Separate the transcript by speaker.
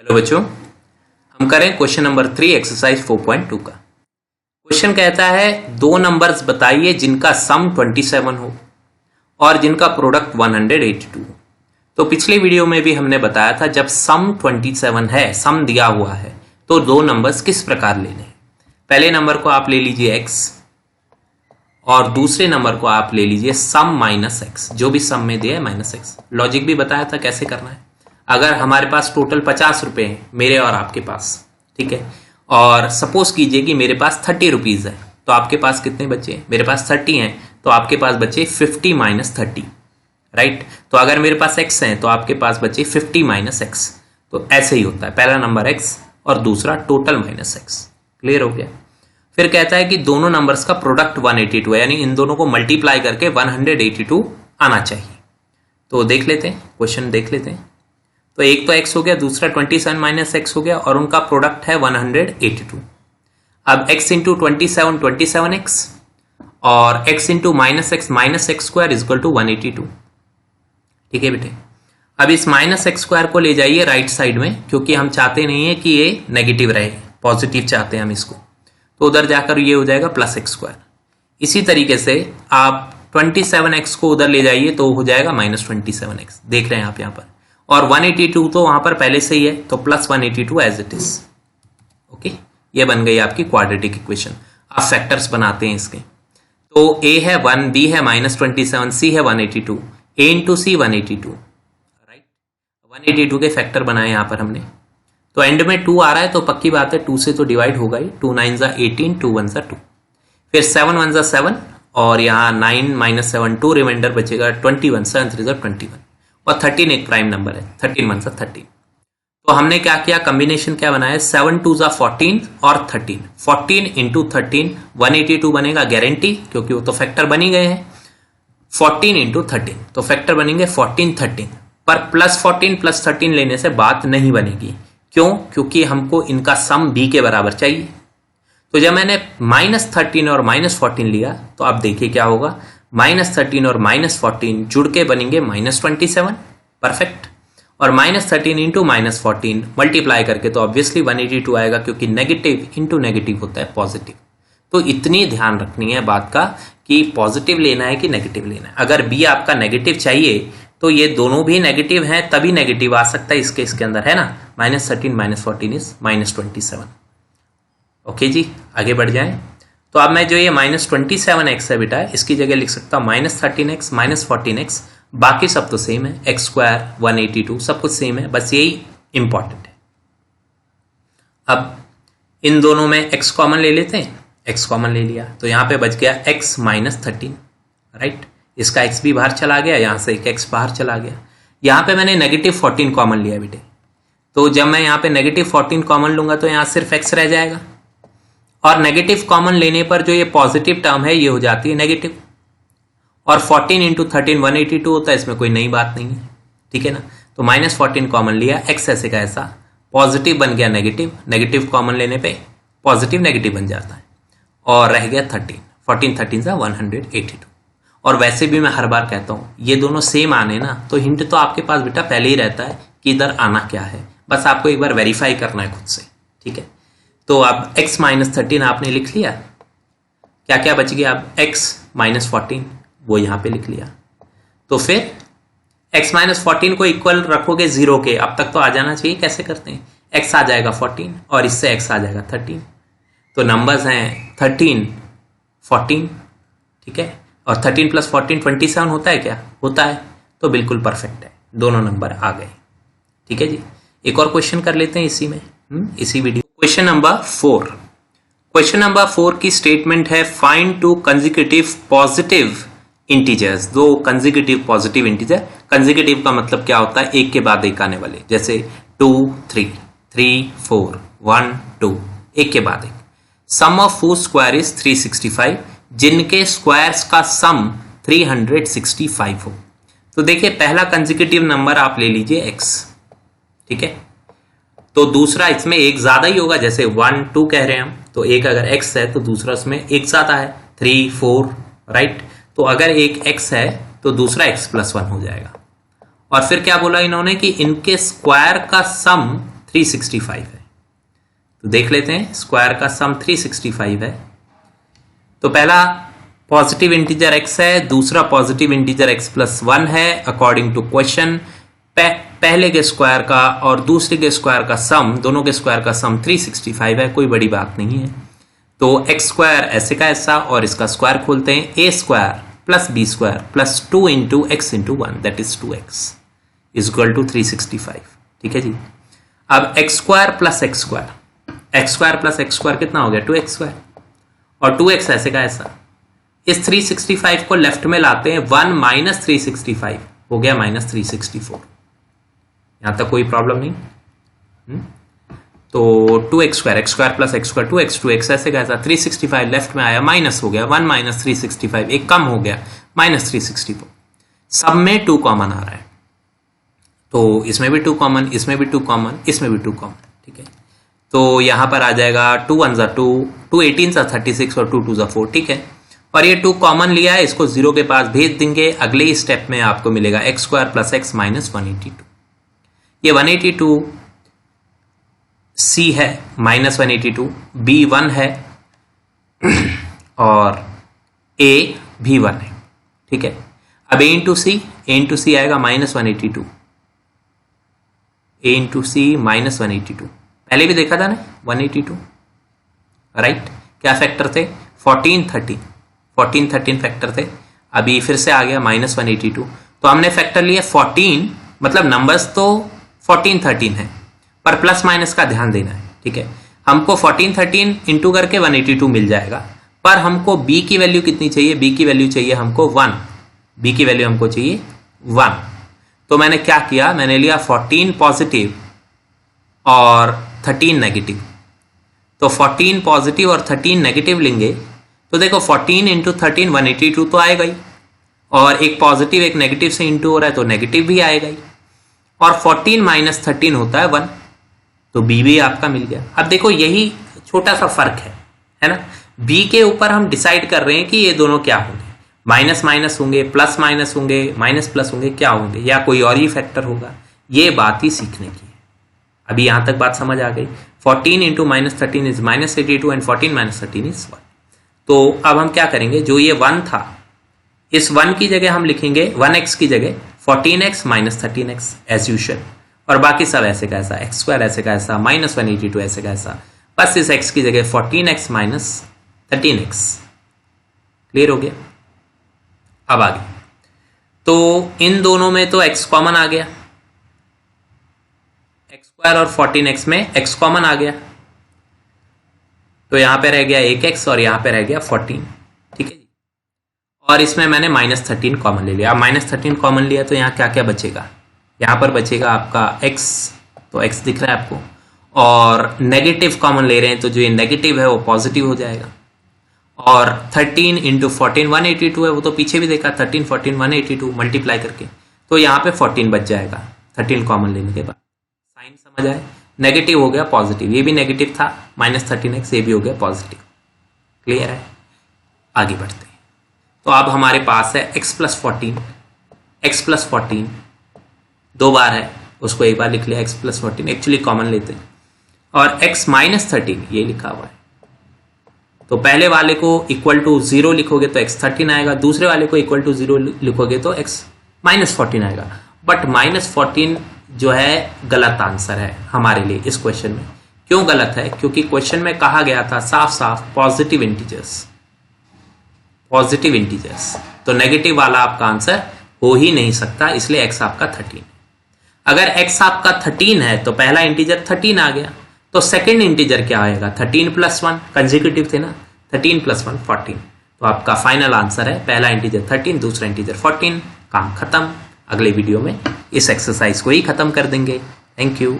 Speaker 1: Hello बच्चों, हम करें क्वेश्चन नंबर 3 एक्सरसाइज 4.2 का। क्वेश्चन कहता है दो नंबर्स बताइए जिनका सम 27 हो और जिनका प्रोडक्ट 182 हो। तो पिछले वीडियो में भी हमने बताया था जब सम 27 है, सम दिया हुआ है, तो दो नंबर्स किस प्रकार लेने हैं। पहले नंबर को आप ले लीजिए x और दूसरे नंबर को आप ले लीजिए सम माइनस एक्स, जो भी सम में दिया है माइनस एक्स। लॉजिक भी बताया था कैसे करना है। अगर हमारे पास टोटल 50 रुपए हैं, मेरे और आपके पास, ठीक है, और सपोज कीजिए कि मेरे पास 30 रुपीज है, तो आपके पास कितने बचे? मेरे पास 30 हैं, तो आपके पास बचे 50 माइनस 30, राइट। तो अगर मेरे पास x है तो आपके पास बचे 50 माइनस एक्स। तो ऐसे ही होता है, पहला नंबर x और दूसरा टोटल माइनस एक्स। क्लियर हो गया। फिर कहता है कि दोनों नंबर्स का प्रोडक्ट 182 है, यानी इन दोनों को मल्टीप्लाई करके 182 आना चाहिए। तो देख लेते हैं, क्वेश्चन देख लेते हैं। तो एक तो x हो गया, दूसरा 27 माइनस एक्स हो गया और उनका प्रोडक्ट है 182। अब x इंटू 27 27x और x into minus x square is equal to 182। ठीक है बेटे। अब इस माइनस एक्स स्क्वायर को ले जाइए राइट साइड में, क्योंकि हम चाहते नहीं है कि ये नेगेटिव रहे, पॉजिटिव चाहते हैं हम इसको। तो उधर जाकर ये हो जाएगा प्लस एक्स स्क्वायर। इसी तरीके से आप 27x को उधर ले जाइए तो हो जाएगा माइनस 27x। देख रहे हैं आप यहाँ पर, और 182 तो वहां पर पहले से ही है, तो plus 182 as it is. Okay, ये बन गई आपकी क्वाड्रेटिक इक्वेशन। आप फैक्टर्स बनाते हैं इसके। तो a है 1, b है माइनस 27, c है 182, a इंटू सी 182, राइट। 182 के फैक्टर बनाए यहां पर हमने। तो एंड में 2 आ रहा है तो पक्की बात है 2 से तो डिवाइड होगा ही। 2 9 जा 18, 2 1 जा 2, फिर 7 1 जा 7 और यहाँ 9 माइनस 7 2, रिमाइंडर बचेगा 21, 7 3 जा 21 और 13 एक प्राइम नंबर है, 13 1 जा 13। तो हमने क्या किया, कॉम्बिनेशन क्या बनाया, 7 2 जा 14 और 13, 14 इंटू 13 182 बनेगा गारंटी, क्योंकि वो तो फैक्टर बनी गए हैं। 14 इंटू 13 तो फैक्टर बनेंगे 14 13, पर प्लस 14 प्लस 13 लेने से बात नहीं बनेगी। क्यों? क्योंकि हमको इनका सम b के बराबर चाहिए। तो जब मैंने माइनस 13 और माइनस 14 लिया तो आप देखिए क्या होगा, माइनस 13 और माइनस 14 जुड़ के बनेंगे माइनस 27, परफेक्ट। और माइनस 13 इंटू माइनस 14 मल्टीप्लाई करके तो ऑब्वियसली 182 आएगा, क्योंकि नेगेटिव इंटू नेगेटिव होता है पॉजिटिव। तो इतनी ध्यान रखनी है बात का कि पॉजिटिव लेना है कि नेगेटिव लेना है। अगर बी आपका नेगेटिव चाहिए तो ये दोनों भी नेगेटिव हैं, तभी नेगेटिव आ सकता है इस केस के अंदर, है ना। Minus 13 minus 14 is minus 27। Okay जी, आगे बढ़ जाएं। तो अब मैं जो ये माइनस 27x है बेटा, इसकी जगह लिख सकता हूं माइनस 13x माइनस 14x। बाकी सब तो सेम है, एक्स स्क्वायर 182 सब कुछ सेम है, बस यही इंपॉर्टेंट है। अब इन दोनों में x कॉमन ले लेते हैं, x कॉमन ले लिया तो यहां पे बच गया x माइनस 13, राइट। इसका x भी बाहर चला गया, यहां से एक x बाहर चला गया। यहां पे मैंने नेगेटिव 14 कॉमन लिया बेटे, तो जब मैं यहां पे नेगेटिव 14 कॉमन लूंगा तो यहां सिर्फ x रह जाएगा, और नेगेटिव कॉमन लेने पर जो ये पॉजिटिव टर्म है ये हो जाती है नेगेटिव। और 14 इंटू 13 182 होता है, इसमें कोई नई बात नहीं है, ठीक है ना। तो माइनस 14 कॉमन लिया, x ऐसे का ऐसा, पॉजिटिव बन गया नेगेटिव, नेगेटिव कॉमन लेने पे पॉजिटिव नेगेटिव बन जाता है, और रह गया 13, 14 13 सा 182। और वैसे भी मैं हर बार कहता हूं ये दोनों सेम आने ना, तो हिंट तो आपके पास बेटा पहले ही रहता है कि इधर आना क्या है, बस आपको एक बार वेरीफाई करना है खुद से, ठीक है। तो अब x माइनस 13 आपने लिख लिया, क्या क्या बच गया, अब x माइनस 14 वो यहां पे लिख लिया। तो फिर x माइनस 14 को इक्वल रखोगे 0 के, अब तक तो आ जाना चाहिए। कैसे करते हैं, x आ जाएगा 14 और इससे x आ जाएगा 13, तो नंबर्स हैं 13 14, ठीक है। और 13 प्लस 14 27 होता है क्या, होता है, तो बिल्कुल परफेक्ट है, दोनों नंबर आ गए, ठीक है जी। एक और क्वेश्चन कर लेते हैं इसी में, इसी video. Question number 4। Question number 4 की स्टेटमेंट है find to consecutive positive integers, दो कंसेक्यूटिव पॉजिटिव इंटीजर। कंसेक्यूटिव का मतलब क्या होता है, एक के बाद एक आने वाले, जैसे 2 3 3 4 1 2, एक के बाद एक। सम ऑफ फोर स्क्वायर इज 365, जिनके स्क्वायर्स का सम 365 हो। तो देखिए पहला कंसेक्यूटिव नंबर आप ले लीजिए x, ठीक है। तो दूसरा इसमें एक ज्यादा ही होगा, जैसे 1 2 कह रहे हैं हम, तो एक अगर x है तो दूसरा उसमें एक ज्यादा है 3 4, राइट। तो अगर एक x है तो दूसरा x प्लस 1 हो जाएगा। और फिर क्या बोला इन्होंने कि इनके स्क्वायर का सम 365 है। तो देख लेते हैं, स्क्वायर का सम 365 है। तो पहला पॉजिटिव इंटीजर x है, दूसरा पॉजिटिव इंटीजर x प्लस 1 है अकॉर्डिंग टू क्वेश्चन। पहले के स्क्वायर का और दूसरे के स्क्वायर का सम, दोनों के स्क्वायर का सम 365 है, कोई बड़ी बात नहीं है। तो एक्स स्क्वायर ऐसे का ऐसा और इसका स्क्वायर खोलते हैं, A square plus B square plus 2 into x into 1 that is 2x is equal to 365। ठीक है जी। अब x square plus x square कितना हो गया 2x स्क्वायर, और 2x ऐसे का ऐसा। इस 365 को लेफ्ट में लाते हैं, 1 माइनस 365 हो गया माइनस 364। यहां तक कोई प्रॉब्लम नहीं। तो 2x square, x square plus x square 2x ऐसे का ऐसा। 365 लेफ्ट में आया, माइनस हो गया 1 माइनस 365, एक कम हो गया माइनस 364। सब में 2 कॉमन आ रहा है, तो इसमें भी 2 कॉमन, इसमें भी 2 कॉमन, इसमें भी 2 कॉमन। ठीक है, तो यहां पर आ जाएगा 2 1 ज़ा 2, 2 18 ज़ा 36 और 2 2 ज़ा 4। ठीक है, और ये 2 कॉमन लिया है, इसको 0 के पास भेज देंगे। अगले ही स्टेप में आपको मिलेगा x square plus x minus 182। ये 182 C है माइनस 182, B 1 है और A भी 1 है। ठीक है, अब A इंटू सी आएगा minus 182, A into C minus 182। पहले भी देखा था ना 182, राइट। क्या फैक्टर थे 14 13 फैक्टर थे। अभी फिर से आ गया माइनस 182। तो हमने फैक्टर लिया 14, मतलब नंबर्स तो 14 13 है, पर प्लस माइनस का ध्यान देना है। ठीक है, हमको 14 13 इंटू करके 182 मिल जाएगा, पर हमको b की वैल्यू कितनी चाहिए, b की वैल्यू चाहिए हमको 1, b की वैल्यू हमको चाहिए 1। तो मैंने क्या किया, मैंने लिया 14 पॉजिटिव और 13 नेगेटिव। तो 14 पॉजिटिव और 13 नेगेटिव लेंगे तो देखो 14 इंटू 13 182 तो आएगा ही, और एक पॉजिटिव एक नेगेटिव से इंटू हो रहा है तो नेगेटिव भी आएगा ही, और 14 माइनस 13 होता है 1, तो b भी आपका मिल गया। अब देखो यही छोटा सा फर्क है ना। b के ऊपर हम डिसाइड कर रहे हैं कि ये दोनों क्या होंगे, माइनस माइनस होंगे, प्लस माइनस होंगे, माइनस प्लस होंगे, क्या होंगे, या कोई और ही फैक्टर होगा। ये बात ही सीखने की है। अभी यहां तक बात समझ आ गई। 14 into minus 13 is minus 82 and 14 minus 13 is 1। तो अब हम क्या करेंगे, जो ये 1 था, इस 1 की जगह हम लिखेंगे 1x की जगह 14x minus 13x as usual, और बाकी सब ऐसे का ऐसा, एक्स स्क्वायर ऐसे का ऐसा, माइनस 182 ऐसे का ऐसा, बस इस x की जगह 14x माइनस 13x। क्लियर हो गया। अब आगे, तो इन दोनों में तो x कॉमन आ गया, एक्स स्क्वायर और 14x में x कॉमन आ गया, तो यहां पे रह गया 1x और यहां पे रह गया 14। ठीक है जी, और इसमें मैंने माइनस 13 कॉमन ले लिया। अब माइनस 13 कॉमन लिया तो यहाँ क्या क्या बचेगा, यहाँ पर बचेगा आपका x, तो x दिख रहा है आपको, और नेगेटिव कॉमन ले रहे हैं तो जो ये नेगेटिव है वो पॉजिटिव हो जाएगा, और 13 इंटू 14 182 है, वो तो पीछे भी देखा 13 14 182 मल्टीप्लाई करके, तो यहाँ पे 14 बच जाएगा 13 कॉमन लेने के बाद। साइन समझ आए, नेगेटिव हो गया पॉजिटिव, ये भी नेगेटिव था माइनस 13x, ये भी हो गया पॉजिटिव। क्लियर है, आगे बढ़ते हैं। तो अब हमारे पास है x प्लस 14 दो बार है, उसको एक बार लिख लिया x प्लस 14, एक्चुअली कॉमन लेते हैं, और x माइनस 13 ये लिखा हुआ है। तो पहले वाले को इक्वल टू 0 लिखोगे तो x 13 आएगा, दूसरे वाले को इक्वल टू 0 लिखोगे तो x माइनस 14 आएगा। बट माइनस 14 जो है गलत आंसर है हमारे लिए इस क्वेश्चन में। क्यों गलत है, क्योंकि क्वेश्चन में कहा गया था साफ साफ पॉजिटिव इंटीजर्स, तो नेगेटिव वाला आपका आंसर हो ही नहीं सकता, इसलिए x आपका 13। अगर x आपका 13 है तो पहला इंटीजर 13 आ गया, तो सेकंड इंटीजर क्या आएगा 13 प्लस 1, कंसेक्यूटिव थे ना, 13 प्लस 1 14। तो आपका फाइनल आंसर है पहला इंटीजर 13, दूसरा इंटीजर 14। काम खत्म। अगले वीडियो में इस एक्सरसाइज को ही खत्म कर देंगे। Thank you.